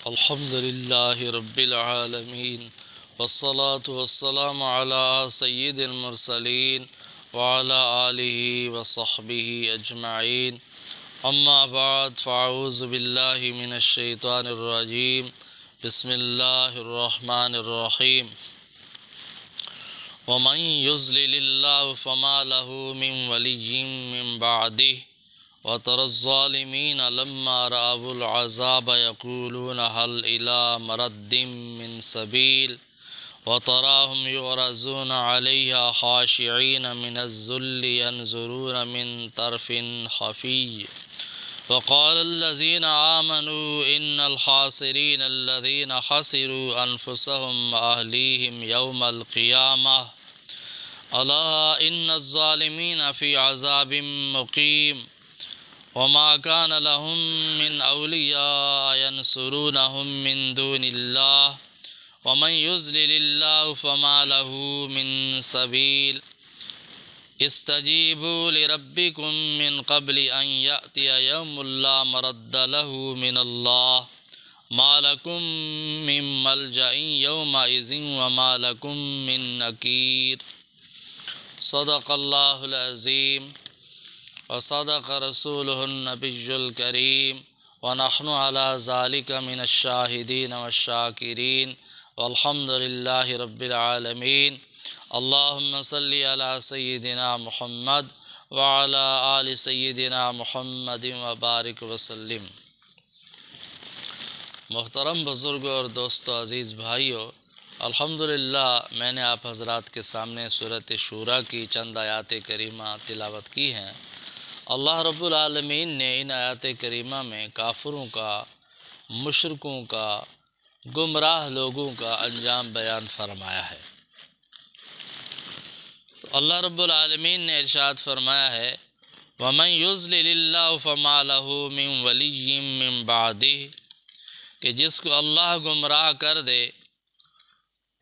الحمد لله رب العالمين والصلاة والسلام على سيد المرسلين وعلى آله وصحبه أجمعين أما بعد فأعوذ بالله من الشيطان الرجيم بسم الله الرحمن الرحيم ومن يضلل الله فما له من ولي من بعده وترى الظالمين لما رأوا العذاب يقولون هل إلى مرد من سبيل وتراهم يعرضون عليها خاشعين من الذل ينظرون من طرف خفي وقال الذين آمنوا إن الخاسرين الذين خسروا أنفسهم وأهليهم يوم القيامة ألا إن الظالمين في عذاب مقيم وما كان لهم من أولياء ينصرونهم من دون الله ومن يضلل الله فما له من سبيل استجيبوا لربكم من قبل أن يأتي يوم لا مرد له من الله ما لكم من ملجأ يومئذ وما لكم من نكير صدق الله العظيم وصدق رسوله النبي الكريم ونحن على ذلك من الشاهدين والشاكرين والحمد لله رب العالمين اللهم صل على سيدنا محمد وعلى آل سيدنا محمد وبارک وسلم۔ محترم بزرگوں اور دوستو عزیز بھائیو، الحمدللہ میں نے آپ حضرات کے سامنے سورۃ شورى کی چند آیات کریمہ تلاوت کی ہیں۔ اللہ رب العالمین نے ان آیات کریمہ میں کافروں کا، مشرکوں کا، گمراہ لوگوں کا انجام بیان فرمایا ہے۔ تو اللہ رب العالمین نے ارشاد فرمایا ہے وَمَن يُضْلِلِ اللَّهُ فَمَا لَهُ مِن وَلِيٍّ مِّن بَعْدِهِ کہ جس کو اللہ گمراہ کر دے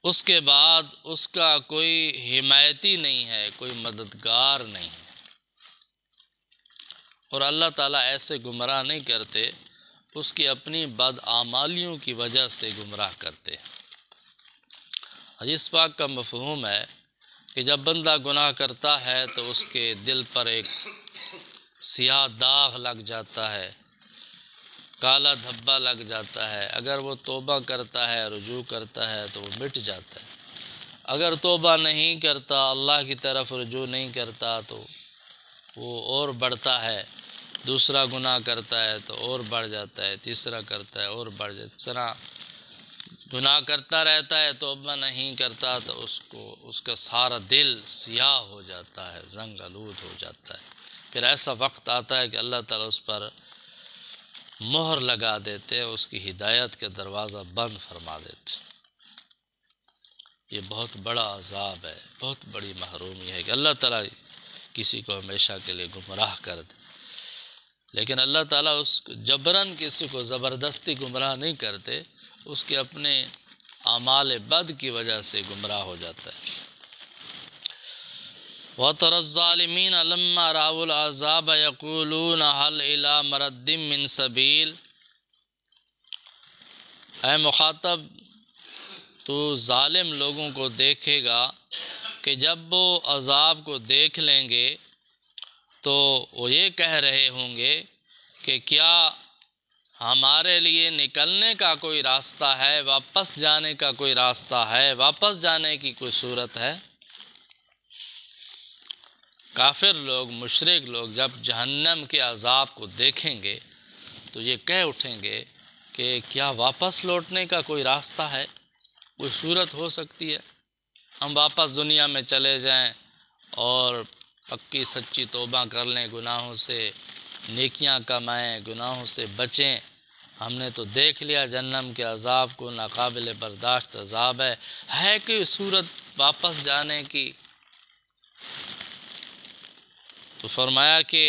اس کے بعد اس کا کوئی حمایتی نہیں ہے، کوئی مددگار نہیں ہے۔ اور اللہ تعالیٰ ایسے گمراہ نہیں کرتے، اس کی اپنی بدعمالیوں کی وجہ سے گمراہ کرتے ہیں۔ حدیث پاک کا مفہوم ہے کہ جب بندہ گناہ کرتا ہے تو اس کے دل پر ایک سیاہ داغ لگ جاتا ہے، کالا دھبا لگ جاتا ہے۔ اگر وہ توبہ کرتا ہے، رجوع کرتا ہے تو وہ مٹ جاتا ہے۔ اگر توبہ نہیں کرتا، اللہ کی طرف رجوع نہیں کرتا تو وہ اور بڑھتا ہے، دوسرا گناہ کرتا ہے تو اور بڑھ جاتا ہے، تیسرا کرتا ہے اور بڑھ جاتا ہے۔ اس طرح گناہ کرتا رہتا ہے، توبہ نہیں کرتا تو اس کا سارا دل سیاہ ہو جاتا ہے، زنگ آلود ہو جاتا ہے۔ پھر ایسا وقت آتا ہے کہ اللہ تعالیٰ اس پر مہر لگا دیتے ہیں، اس کی ہدایت کا دروازہ بند فرما دیتے ہیں۔ یہ بہت بڑا عذاب ہے، بہت بڑی محرومی ہے کہ اللہ تعالیٰ کسی کو ہمیشہ کے لیے گمراہ کر دے۔ لیکن اللہ تعالیٰ اس جبراً کسی کو زبردستی گمراہ نہیں کرتے، اس کے اپنے اعمال بد کی وجہ سے گمراہ ہو جاتا ہے۔ وَتَرَى الظَّالِمِينَ لَمَّا رَأَوُا الْعَذَابَ يَقُولُونَ هَلْ إِلَى مَرَدٍ مِّن سَبِيلٍ اے مخاطب، تو ظالم لوگوں کو دیکھے گا کہ جب وہ عذاب کو دیکھ لیں گے تو وہ یہ کہہ رہے ہوں گے کہ کیا ہمارے لیے نکلنے کا کوئی راستہ ہے، واپس جانے کا کوئی راستہ ہے، واپس جانے کی کوئی صورت ہے۔ کافر لوگ، مشرک لوگ جب جہنم کے عذاب کو دیکھیں گے تو یہ کہہ اٹھیں گے کہ کیا واپس لوٹنے کا کوئی راستہ ہے، کوئی صورت ہو سکتی ہے، ہم واپس دنیا میں چلے جائیں اور پکی سچی توبہ کر لیں، گناہوں سے نیکیاں کمائیں، گناہوں سے بچیں۔ ہم نے تو دیکھ لیا جہنم کے عذاب کو، ناقابل برداشت عذاب ہے کوئی صورت واپس جانے کی؟ تو فرمایا کہ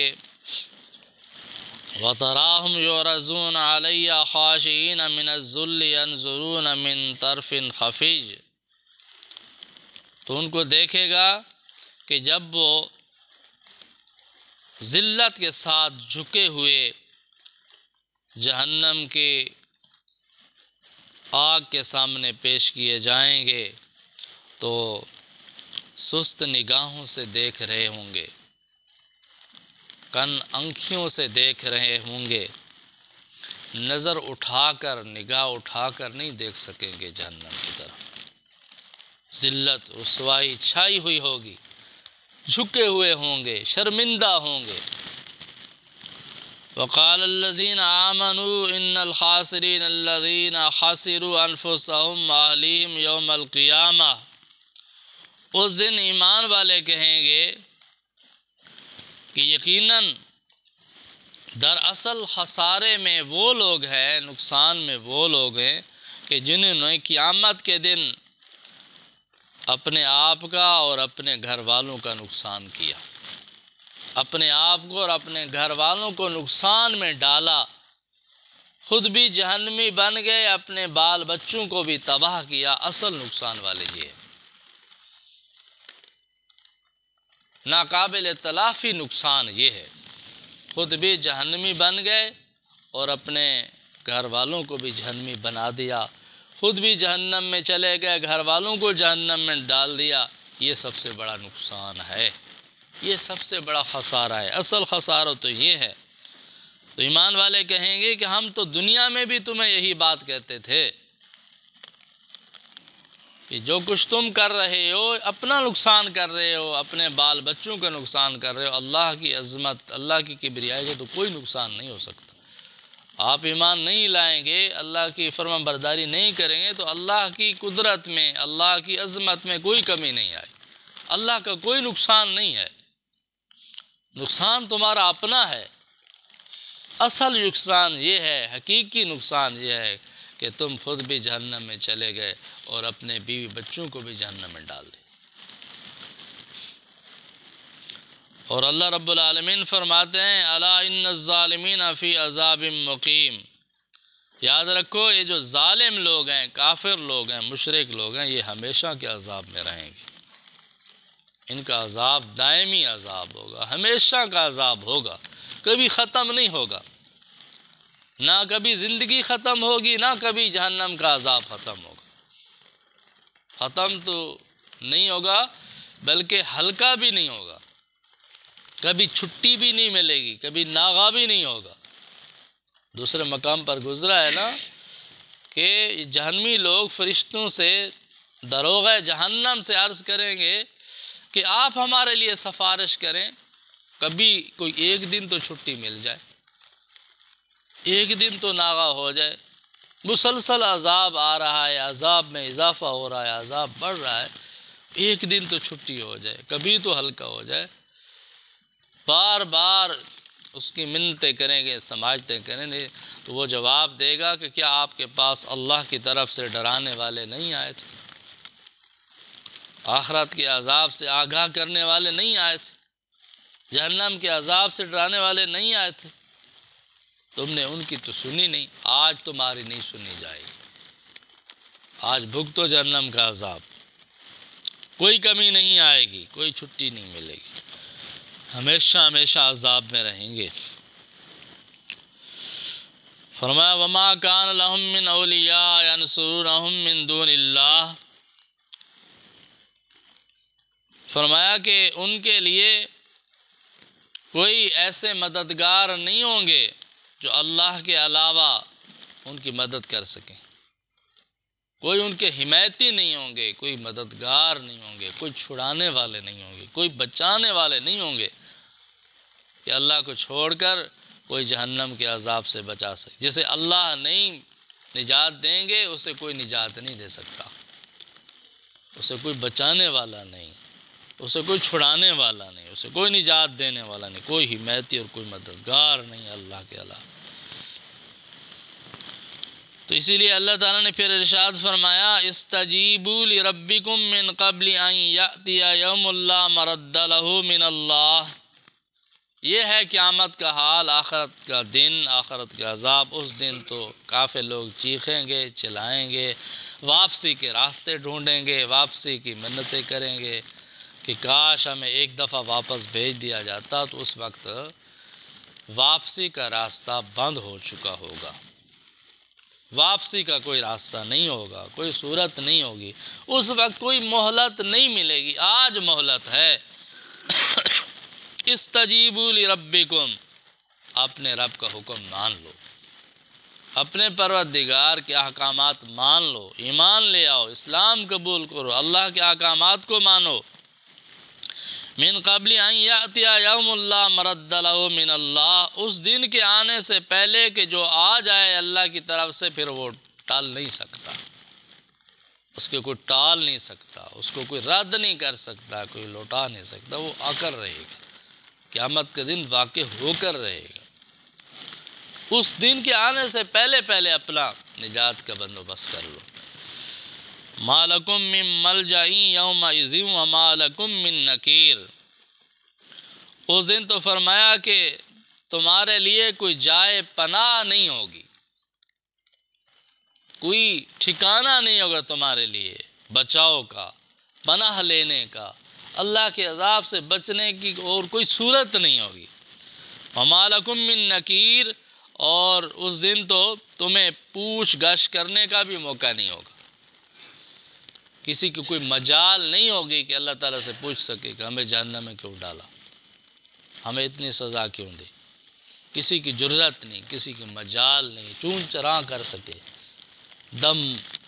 وَتَرَاهُمْ يُعْرَضُونَ عَلَيْهَا خَاشِعِينَ مِنَ الذُّلِّ يَنظُرُونَ مِن طَرْفٍ خَفِيٍّ تو ان کو دیکھے گا کہ جب وہ ذلت کے ساتھ جھکے ہوئے جہنم کے آگ کے سامنے پیش کیے جائیں گے تو سست نگاہوں سے دیکھ رہے ہوں گے، کن آنکھیوں سے دیکھ رہے ہوں گے، نظر اٹھا کر نگاہ اٹھا کر نہیں دیکھ سکیں گے جہنم کی طرف۔ ذلت رسوائی چھائی ہوئی ہوگی، جھکے ہوئے ہوں گے، شرمندہ ہوں گے۔ وقال الذين آمنوا ان الخاسرين الذين خسروا انفسهم واهليهم يوم القيامة، اس دن ایمان والے کہیں گے کہ یقیناً دراصل خسارے میں وہ لوگ ہیں، نقصان میں وہ لوگ ہیں کہ جنہوں نے قیامت کے دن اپنے آپ کا اور اپنے گھر والوں کا نقصان کیا، اپنے آپ کو اور اپنے گھر والوں کو نقصان میں ڈالا، خود بھی جہنمی بن گئے، اپنے بال بچوں کو بھی تباہ کیا۔ اصل نقصان والے یہ ہے، ناقابل تلافی نقصان یہ ہے، خود بھی جہنمی بن گئے اور اپنے گھر والوں کو بھی جہنمی بنا دیا، خود بھی جہنم میں چلے گئے، گھر والوں کو جہنم میں ڈال دیا۔ یہ سب سے بڑا نقصان ہے، یہ سب سے بڑا خسارہ ہے۔ اصل خسارہ تو یہ ہے۔ تو ایمان والے کہیں گے کہ ہم تو دنیا میں بھی تمہیں یہی بات کہتے تھے کہ جو کچھ تم کر رہے ہو اپنا نقصان کر رہے ہو، اپنے بال بچوں کا نقصان کر رہے ہو، اللہ کی عظمت، اللہ کی کبریائی کا تو کوئی نقصان نہیں ہو سکتا۔ آپ ایمان نہیں لائیں گے، اللہ کی فرما برداری نہیں کریں گے تو اللہ کی قدرت میں، اللہ کی عظمت میں کوئی کمی نہیں آئی، اللہ کا کوئی نقصان نہیں ہے۔ نقصان تمہارا اپنا ہے۔ اصل نقصان یہ ہے، حقیقی نقصان یہ ہے کہ تم خود بھی جہنم میں چلے گئے اور اپنے بیوی بچوں کو بھی جہنم میں ڈال دے۔ اور اللہ رب العالمین فرماتے ہیں الا ان الظالمین فی عذاب مقیم، یاد رکھو یہ جو ظالم لوگ ہیں، کافر لوگ ہیں، مشرک لوگ ہیں، یہ ہمیشہ کے عذاب میں رہیں گے۔ ان کا عذاب دائمی عذاب ہوگا، ہمیشہ کا عذاب ہوگا، کبھی ختم نہیں ہوگا، نہ کبھی زندگی ختم ہوگی، نہ کبھی جہنم کا عذاب ختم ہوگا۔ ختم تو نہیں ہوگا بلکہ ہلکا بھی نہیں ہوگا، کبھی چھٹی بھی نہیں ملے گی، کبھی ناغا بھی نہیں ہوگا۔ دوسرے مقام پر گزرا ہے نا کہ جہنمی لوگ فرشتوں سے، داروغہ جہنم سے عرض کریں گے کہ آپ ہمارے لیے سفارش کریں، کبھی کوئی ایک دن تو چھٹی مل جائے، ایک دن تو ناغا ہو جائے۔ مسلسل عذاب آ رہا ہے، عذاب میں اضافہ ہو رہا ہے، عذاب بڑھ رہا ہے، ایک دن تو چھٹی ہو جائے، کبھی تو ہلکا ہو جائے۔ بار بار اس کی منتیں کریں گے، سماجتیں کریں گے تو وہ جواب دے گا کہ کیا آپ کے پاس اللہ کی طرف سے ڈرانے والے نہیں آئے تھے، آخرت کے عذاب سے آگاہ کرنے والے نہیں آئے تھے، جہنم کے عذاب سے ڈرانے والے نہیں آئے تھے؟ تم نے ان کی تو سنی نہیں، آج تمہاری نہیں سنی جائے گی، آج بھگتو جہنم کا عذاب، کوئی کمی نہیں آئے گی، کوئی چھٹی نہیں ملے گی، ہمیشہ ہمیشہ عذاب میں رہیں گے۔ فرمایا وما کان لہم من اولیاء ینصرونہم من دون اللہ، فرمایا کہ ان کے لیے کوئی ایسے مددگار نہیں ہوں گے جو اللہ کے علاوہ ان کی مدد کر سکیں، کوئی ان کے حمایتی نہیں ہوں گے، کوئی مددگار نہیں ہوں گے، کوئی چھڑانے والے نہیں ہوں گے، کوئی بچانے والے نہیں ہوں گے کہ اللہ کو چھوڑ کر کوئی جہنم کے عذاب سے بچا سکے۔ جسے اللہ نہیں نجات دیں گے اسے کوئی نجات نہیں دے سکتا، اسے کوئی بچانے والا نہیں، اسے کوئی چھڑانے والا نہیں، اسے کوئی نجات دینے والا نہیں، کوئی حمایتی اور کوئی مددگار نہیں اللہ کے علاوہ۔ تو اسی لیے اللہ تعالیٰ نے پھر ارشاد فرمایا استجیبوا لربکم من قبل ان یأتی یوم لا مرد لہ من اللہ، یہ ہے قیامت کا حال، آخرت کا دن، آخرت کا عذاب۔ اس دن تو کافر لوگ چیخیں گے، چلائیں گے، واپسی کے راستے ڈھونڈیں گے، واپسی کی منتیں کریں گے کہ کاش ہمیں ایک دفعہ واپس بھیج دیا جاتا، تو اس وقت واپسی کا راستہ بند ہو چکا ہوگا۔ واپسی کا کوئی راستہ نہیں ہوگا، کوئی صورت نہیں ہوگی، اس وقت کوئی مہلت نہیں ملے گی۔ آج مہلت ہے۔ استجیبوا لربکم، اپنے رب کا حکم مان لو، اپنے پروردگار کے احکامات مان لو، ایمان لے آؤ، اسلام قبول کرو، اللہ کے احکامات کو مانو۔ من قبل ان یأتی یوم لا مرد لہ من اللہ، اس دن کے آنے سے پہلے کہ جو آ جائے اللہ کی طرف سے، پھر وہ ٹال نہیں سکتا، اس کے کوئی ٹال نہیں سکتا، اس کو کوئی رد نہیں کر سکتا، کوئی لوٹا نہیں سکتا، وہ آ کر رہے گا، قیامت کے دن واقع ہو کر رہے گا۔ اس دن کے آنے سے پہلے پہلے اپنا نجات کا بندوبست کر لو۔ ما لکم من ملجأ یومئذ وما لکم من نکیر، اس دن تو فرمایا کہ تمہارے لیے کوئی جائے پناہ نہیں ہوگی، کوئی ٹھکانہ نہیں ہوگا تمہارے لیے بچاؤ کا، پناہ لینے کا، اللہ کے عذاب سے بچنے کی اور کوئی صورت نہیں ہوگی۔ وما لکم من نکیر، اور اس دن تو تمہیں پوچھ گچھ کرنے کا بھی موقع نہیں ہوگا، کسی کی کوئی مجال نہیں ہوگی کہ اللہ تعالیٰ سے پوچھ سکے کہ ہمیں جہنم میں کیوں ڈالا، ہمیں اتنی سزا کیوں دی۔ کسی کی جرات نہیں، کسی کی مجال نہیں، چون چراں کر سکے، دم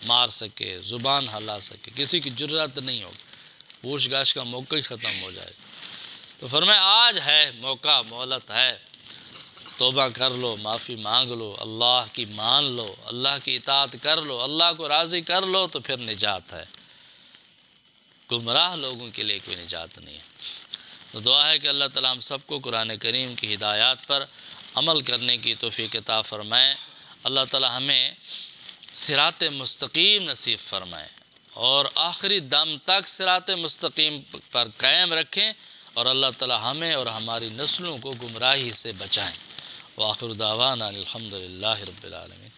مار سکے، زبان ہلا سکے، کسی کی جرات نہیں ہوگی، پوچھ گچھ کا موقع ہی ختم ہو جائے گا۔ تو فرمایا آج ہے موقع، مہلت ہے، توبہ کر لو، معافی مانگ لو، اللہ کی مان لو، اللہ کی اطاعت کر لو، اللہ کو راضی کر لو، تو پھر نجات ہے۔ گمراہ لوگوں کے لیے کوئی نجات نہیں ہے۔ تو دعا ہے کہ اللہ تعالیٰ ہم سب کو قرآن کریم کی ہدایات پر عمل کرنے کی توفیق عطا فرمائے۔ اللہ تعالیٰ ہمیں صراط مستقیم نصیب فرمائے اور آخری دم تک صراط مستقیم پر قائم رکھیں، اور اللہ تعالیٰ ہمیں اور ہماری نسلوں کو گمراہی سے بچائیں۔ وآخر دعوانا الحمدللہ رب العالمین۔